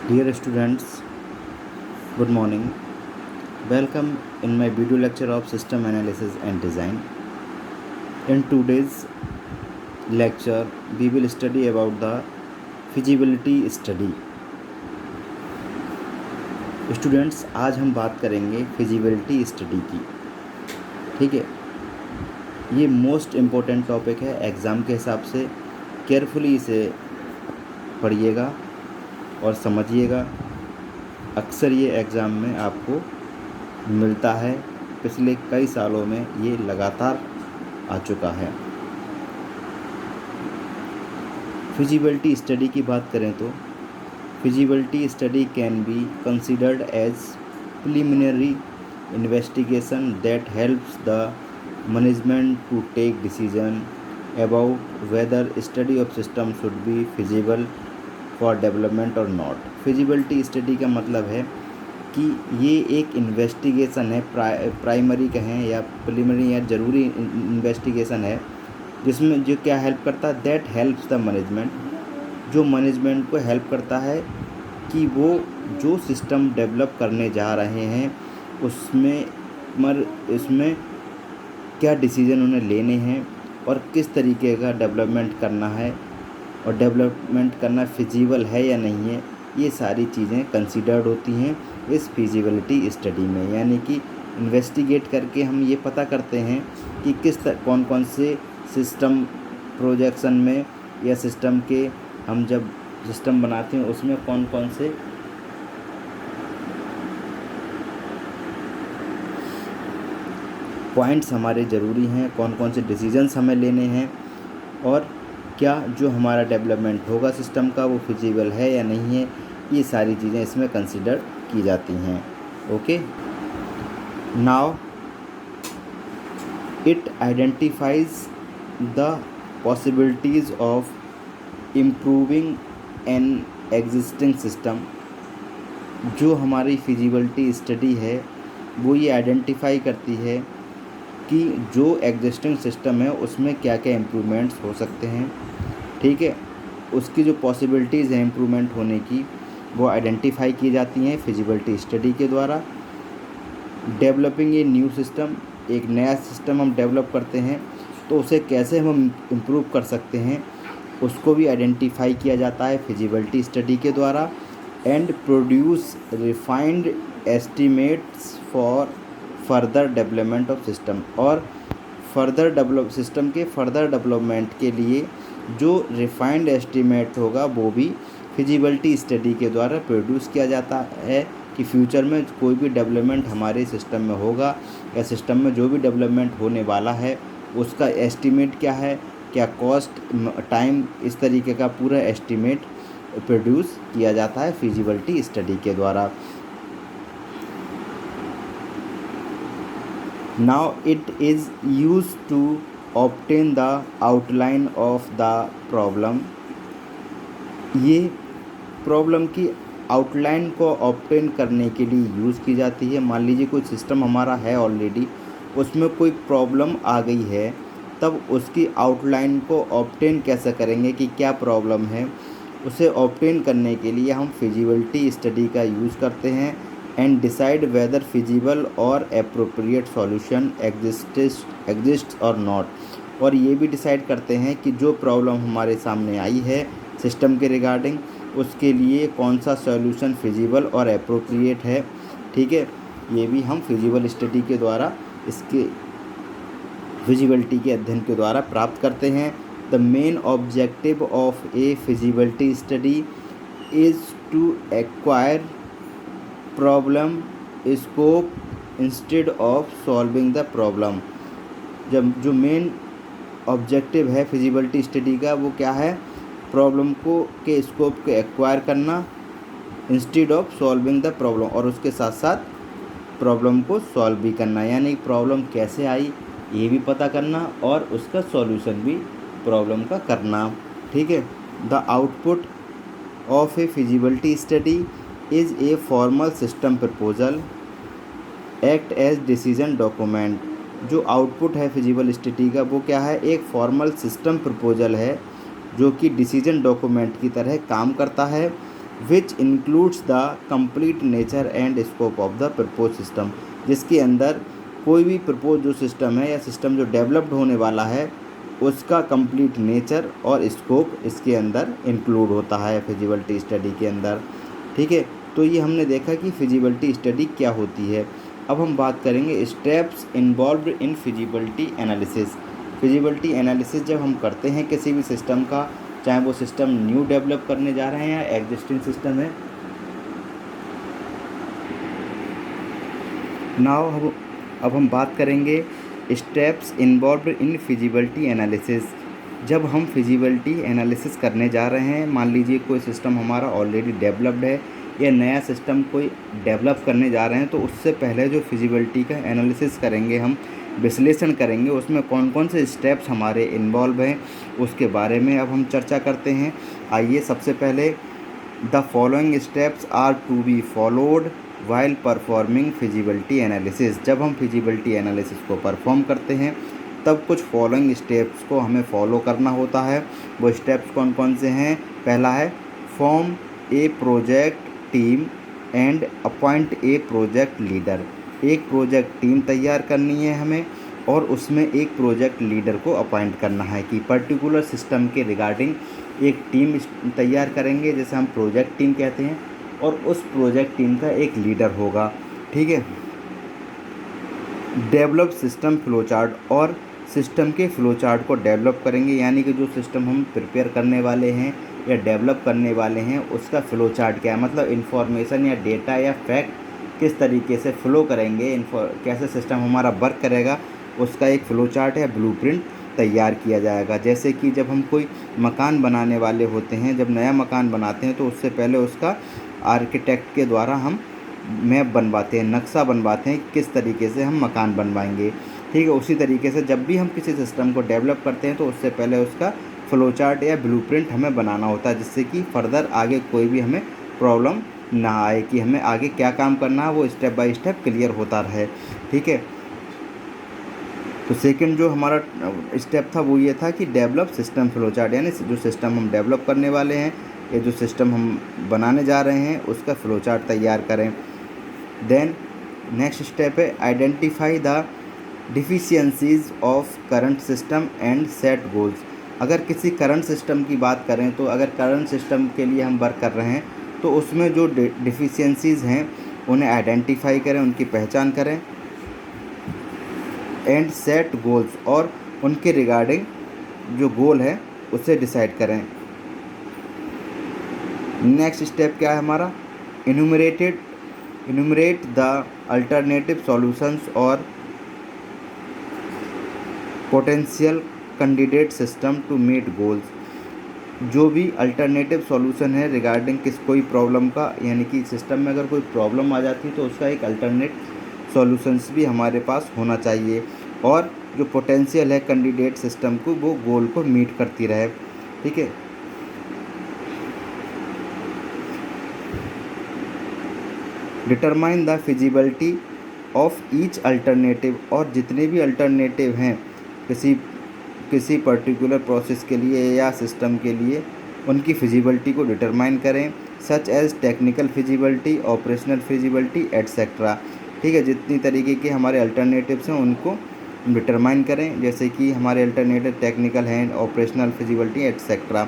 Dear students, good morning. Welcome in my video lecture of System Analysis and Design. In today's lecture, we will study about the feasibility study. Students, आज हम बात करेंगे feasibility study की। ठीक है, ये most important topic है exam के हिसाब से। केयरफुली इसे पढ़िएगा और समझिएगा। अक्सर ये एग्ज़ाम में आपको मिलता है, पिछले कई सालों में ये लगातार आ चुका है। फिजिबिलिटी स्टडी की बात करें तो feasibility study can be considered as preliminary investigation that helps the management to take decision about whether study of system should be feasible for development और नॉट। फिजिबिलिटी स्टडी का मतलब है कि ये एक इन्वेस्टिगेशन है, प्राइमरी कहें या प्रिलिमिनरी या ज़रूरी इन्वेस्टिगेशन है, जिसमें जो क्या हेल्प करता है, दैट हेल्प्स द मैनेजमेंट, जो मैनेजमेंट को हेल्प करता है कि वो जो सिस्टम डेवलप करने जा रहे हैं इसमें क्या डिसीजन उन्हें लेने हैं और किस तरीके का डेवलपमेंट करना है और डेवलपमेंट करना फिजिबल है या नहीं है। ये सारी चीज़ें कंसीडर्ड होती हैं इस फिजिबिलिटी स्टडी में। यानी कि इन्वेस्टिगेट करके हम ये पता करते हैं कि कौन कौन से सिस्टम प्रोजेक्शन में या सिस्टम के हम जब सिस्टम बनाते हैं उसमें कौन कौन से पॉइंट्स हमारे ज़रूरी हैं, कौन कौन से डिसीजंस हमें लेने हैं और क्या जो हमारा डेवलपमेंट होगा सिस्टम का वो फिजिबल है या नहीं है। ये सारी चीज़ें इसमें कंसीडर की जाती हैं। Okay, now it identifies the possibilities of improving an existing system. जो हमारी फिजिबिलिटी स्टडी है वो ये आइडेंटिफाई करती है कि जो एग्जिस्टिंग सिस्टम है उसमें क्या क्या इम्प्रूवमेंट्स हो सकते हैं। ठीक है, उसकी जो पॉसिबिलिटीज़ हैं इम्प्रूवमेंट होने की वो आइडेंटिफाई की जाती हैं फिजिबिलिटी स्टडी के द्वारा। डेवलपिंग ए न्यू सिस्टम, एक नया सिस्टम हम डेवलप करते हैं तो उसे कैसे हम इम्प्रूव कर सकते हैं उसको भी आइडेंटिफाई किया जाता है फिजिबिलिटी स्टडी के द्वारा। And produce refined estimates for further development of system, और सिस्टम के फर्दर डेवलपमेंट के लिए जो रिफाइंड एस्टिमेट होगा वो भी फिजिबिलिटी स्टडी के द्वारा प्रोड्यूस किया जाता है कि फ्यूचर में कोई भी डेवलपमेंट हमारे सिस्टम में होगा या सिस्टम में जो भी डेवलपमेंट होने वाला है उसका एस्टिमेट क्या है, क्या कॉस्ट, टाइम, इस तरीके का पूरा एस्टिमेट प्रोड्यूस किया जाता है फिजिबिलिटी स्टडी के द्वारा। Now it is used to obtain the outline of the problem. ये प्रॉब्लम की आउटलाइन को ऑब्टेन करने के लिए यूज़ की जाती है। मान लीजिए कोई सिस्टम हमारा है ऑलरेडी, उसमें कोई प्रॉब्लम आ गई है, तब उसकी आउटलाइन को ऑब्टेन कैसे करेंगे कि क्या प्रॉब्लम है, उसे ऑब्टेन करने के लिए हम फिजिबिलिटी स्टडी का यूज़ करते हैं। एंड डिसाइड वेदर फिजिबल और एप्रोप्रिएट सॉल्यूशन एग्जिस्ट और नॉट, और ये भी डिसाइड करते हैं कि जो प्रॉब्लम हमारे सामने आई है सिस्टम के रिगार्डिंग उसके लिए कौन सा सॉल्यूशन फिजिबल और एप्रोप्रिएट है। ठीक है, ये भी हम फिजिबल स्टडी के द्वारा इसके फिजिबिलिटी के अध्ययन के द्वारा प्राप्त करते हैं। The main objective of a feasibility study is to acquire problem scope instead of solving the problem. जब जो मेन ऑब्जेक्टिव है फिजिबिलिटी स्टडी का वो क्या है, प्रॉब्लम को के स्कोप को एक्वायर करना instead of solving the problem, और उसके साथ साथ प्रॉब्लम को सॉल्व भी करना। यानी प्रॉब्लम कैसे आई ये भी पता करना और उसका सॉल्यूशन भी प्रॉब्लम का करना। ठीक है, the output of a feasibility study is a formal system proposal act as decision document. जो आउटपुट है फिजिबल स्टडी का वो क्या है, एक फॉर्मल सिस्टम प्रपोजल है जो कि डिसीजन डॉक्यूमेंट की तरह काम करता है। Which includes the complete nature and scope of the propose system, जिसके अंदर कोई भी प्रपोज जो सिस्टम है या सिस्टम जो डेवलप्ड होने वाला है उसका कंप्लीट नेचर और स्कोप इसके अंदर इंक्लूड होता है फिजिबिलिटी स्टडी के अंदर। ठीक है, तो ये हमने देखा कि फिजिबिलिटी स्टडी क्या होती है। अब हम बात करेंगे स्टेप्स इन्वॉल्व्ड इन फिजिबिलिटी एनालिसिस। फिजिबिलिटी एनालिसिस जब हम करते हैं किसी भी सिस्टम का, चाहे वो सिस्टम न्यू डेवलप करने जा रहे हैं या एग्जिस्टिंग सिस्टम है। नाउ अब हम बात करेंगे स्टेप्स इन्वॉल्व्ड इन फिजिबिलिटी एनालिसिस। जब हम फिजिबिलिटी एनालिसिस करने जा रहे हैं, मान लीजिए कोई सिस्टम हमारा ऑलरेडी डेवलप्ड है या नया सिस्टम कोई डेवलप करने जा रहे हैं, तो उससे पहले जो फिजिबिलिटी का एनालिसिस करेंगे, हम विश्लेषण करेंगे उसमें कौन कौन से स्टेप्स हमारे इन्वॉल्व हैं उसके बारे में अब हम चर्चा करते हैं। आइए, सबसे पहले the following steps are to be followed while performing feasibility analysis. जब हम फिजिबिलिटी एनालिसिस को परफॉर्म करते हैं तब कुछ फॉलोइंग स्टेप्स को हमें फॉलो करना होता है। वो स्टेप्स कौन कौन से हैं? पहला है form a project team and appoint a project leader. एक प्रोजेक्ट टीम तैयार करनी है हमें और उसमें एक प्रोजेक्ट लीडर को अपॉइंट करना है कि पर्टिकुलर सिस्टम के रिगार्डिंग एक टीम तैयार करेंगे, जैसे हम प्रोजेक्ट टीम कहते हैं, और उस प्रोजेक्ट टीम का एक लीडर होगा। ठीक है, डेवलप सिस्टम फ्लो चार्ट, और सिस्टम के फ्लो चार्ट को डेवलप करेंगे, यानी कि जो सिस्टम हम प्रिपेयर करने वाले हैं या डेवलप करने वाले हैं उसका फ़्लो चार्ट क्या है, मतलब इन्फॉर्मेशन या डेटा या फैक्ट किस तरीके से फ़्लो करेंगे, कैसे सिस्टम हमारा वर्क करेगा, उसका एक फ़्लो चार्ट या ब्लूप्रिंट तैयार किया जाएगा। जैसे कि जब हम कोई मकान बनाने वाले होते हैं, जब नया मकान बनाते हैं तो उससे पहले उसका आर्किटेक्ट के द्वारा हम मैप बनवाते हैं, नक्शा बनवाते हैं किस तरीके से हम मकान बनवाएंगे। ठीक है, उसी तरीके से जब भी हम किसी सिस्टम को डेवलप करते हैं तो उससे पहले उसका फ़्लो चार्ट या ब्लूप्रिंट हमें बनाना होता है, जिससे कि फर्दर आगे कोई भी हमें प्रॉब्लम ना आए, कि हमें आगे क्या काम करना है वो स्टेप बाय स्टेप क्लियर होता रहे। ठीक है, तो सेकंड जो हमारा स्टेप था वो ये था कि डेवलप सिस्टम फ्लो चार्ट, यानी जो सिस्टम हम डेवलप करने वाले हैं या जो सिस्टम हम बनाने जा रहे हैं उसका फ्लो चार्ट तैयार करें। देन नेक्स्ट स्टेप है identify the deficiencies of current system and set goals. अगर किसी करंट सिस्टम की बात करें तो अगर करंट सिस्टम के लिए हम वर्क कर रहे हैं तो उसमें जो डिफिशियंसीज हैं उन्हें आइडेंटिफाई करें, उनकी पहचान करें, एंड सेट गोल्स, और उनके रिगार्डिंग जो गोल है उसे डिसाइड करें। नेक्स्ट स्टेप क्या है हमारा? इनुमरेट द अल्टरनेटिव सॉल्यूशंस और potential candidate system to meet goals. जो भी अल्टरनेटिव सॉल्यूशन है रिगार्डिंग कोई प्रॉब्लम का, यानी कि सिस्टम में अगर कोई प्रॉब्लम आ जाती है तो उसका एक अल्टरनेट सॉल्यूशंस भी हमारे पास होना चाहिए, और जो पोटेंशियल है कैंडिडेट सिस्टम को वो गोल को मीट करती रहे। ठीक है, determine the feasibility of each alternative, और जितने भी अल्टरनेटिव हैं किसी पर्टिकुलर प्रोसेस के लिए या सिस्टम के लिए उनकी फिजिबिलिटी को डिटरमाइन करें, such as technical feasibility, operational feasibility etcetera. ठीक है, जितनी तरीके के हमारे अल्टरनेटिव्स हैं उनको डिटरमाइन करें, जैसे कि हमारे अल्टरनेटिव टेक्निकल हैं, operational feasibility etcetera.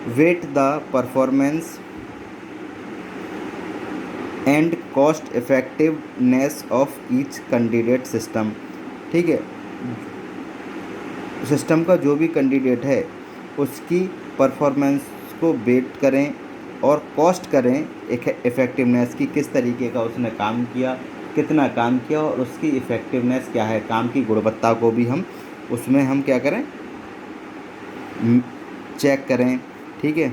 Weigh the performance and cost effectiveness of each candidate system. ठीक है, सिस्टम का जो भी कैंडिडेट है उसकी परफॉर्मेंस को वेट करें और कॉस्ट करें इफ़ेक्टिवनेस की, किस तरीके का उसने काम किया, कितना काम किया और उसकी इफ़ेक्टिवनेस क्या है, काम की गुणवत्ता को भी हम उसमें हम क्या करें, चेक करें। ठीक है,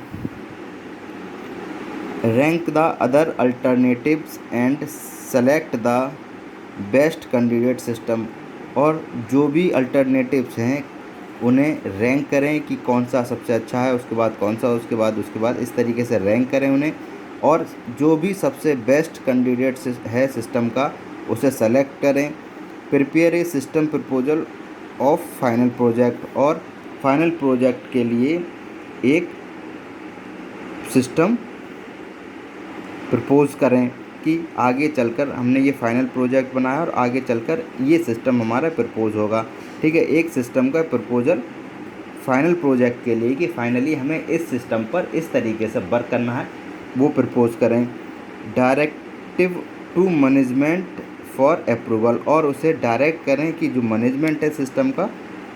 rank the other alternatives and select the best candidate system, और जो भी अल्टरनेटिव्स हैं उन्हें रैंक करें कि कौन सा सबसे अच्छा है, उसके बाद कौन सा, उसके बाद इस तरीके से रैंक करें उन्हें, और जो भी सबसे बेस्ट कैंडिडेट है सिस्टम का उसे सेलेक्ट करें। Prepare a system proposal of final project, और फाइनल प्रोजेक्ट के लिए एक सिस्टम प्रपोज़ करें कि आगे चलकर हमने ये फाइनल प्रोजेक्ट बनाया और आगे चलकर ये सिस्टम हमारा प्रपोज़ होगा। ठीक है, एक सिस्टम का प्रपोज़ल फाइनल प्रोजेक्ट के लिए कि फाइनली हमें इस सिस्टम पर इस तरीके से वर्क करना है, वो प्रपोज़ करें। Directive to management for approval, और उसे डायरेक्ट करें कि जो मैनेजमेंट है सिस्टम का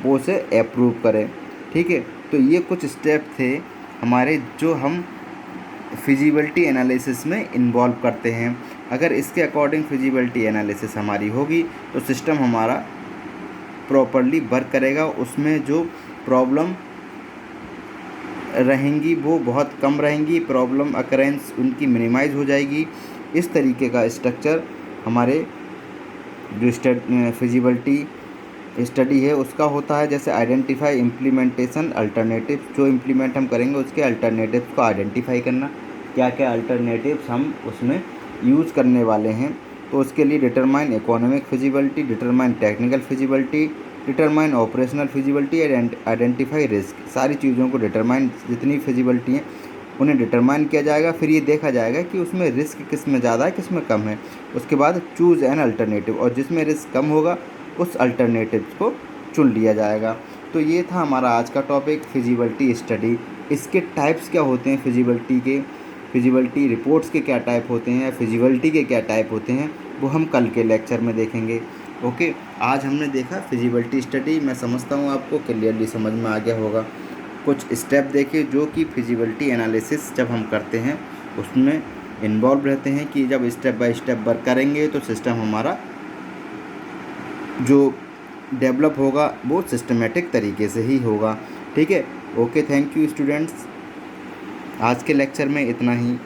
वो उसे अप्रूव करें। ठीक है, तो ये कुछ स्टेप थे हमारे जो हम फिजिबिलिटी एनालिसिस में इन्वॉल्व करते हैं। अगर इसके अकॉर्डिंग फिजिबिलिटी एनालिसिस हमारी होगी तो सिस्टम हमारा प्रॉपरली वर्क करेगा, उसमें जो प्रॉब्लम रहेंगी वो बहुत कम रहेंगी, प्रॉब्लम अकरेंस उनकी मिनिमाइज़ हो जाएगी। इस तरीके का स्ट्रक्चर हमारे जो फिजिबिलिटी स्टडी है उसका होता है। जैसे आइडेंटिफाई इम्प्लीमेंटेशन अल्टरनेटिव, जो इम्प्लीमेंट हम करेंगे उसके अल्टरनेटिव्स को आइडेंटिफाई करना, क्या क्या अल्टरनेटिव्स हम उसमें यूज़ करने वाले हैं। तो उसके लिए determine economic feasibility, determine technical feasibility, determine operational feasibility and identify risk, सारी चीज़ों को डिटरमाइन, जितनी फिजिबिलिटी हैं उन्हें डिटरमाइन किया जाएगा। फिर ये देखा जाएगा कि उसमें रिस्क किस में ज़्यादा है किस में कम है। उसके बाद चूज़ एन अल्टरनेटिव, और जिसमें रिस्क कम होगा उस अल्टरनेटिव्स को चुन लिया जाएगा। तो ये था हमारा आज का टॉपिक फिजिबिलिटी स्टडी। इसके टाइप्स क्या होते हैं फिजिबिलिटी के, फिजिबिलिटी रिपोर्ट्स के क्या टाइप होते हैं, फिजिबिलिटी के क्या टाइप होते हैं, वो हम कल के लेक्चर में देखेंगे। ओके, आज हमने देखा फिजिबिलिटी स्टडी। मैं समझता हूँ आपको क्लियरली समझ में आ गया होगा। कुछ स्टेप देखे जो कि फिजिबिलिटी एनालिसिस जब हम करते हैं उसमें इन्वॉल्व रहते हैं, कि जब स्टेप बाय स्टेप वर्क करेंगे तो सिस्टम हमारा जो डेवलप होगा वो सिस्टमेटिक तरीके से ही होगा। ठीक है, ओके, थैंक यू स्टूडेंट्स। आज के लेक्चर में इतना ही।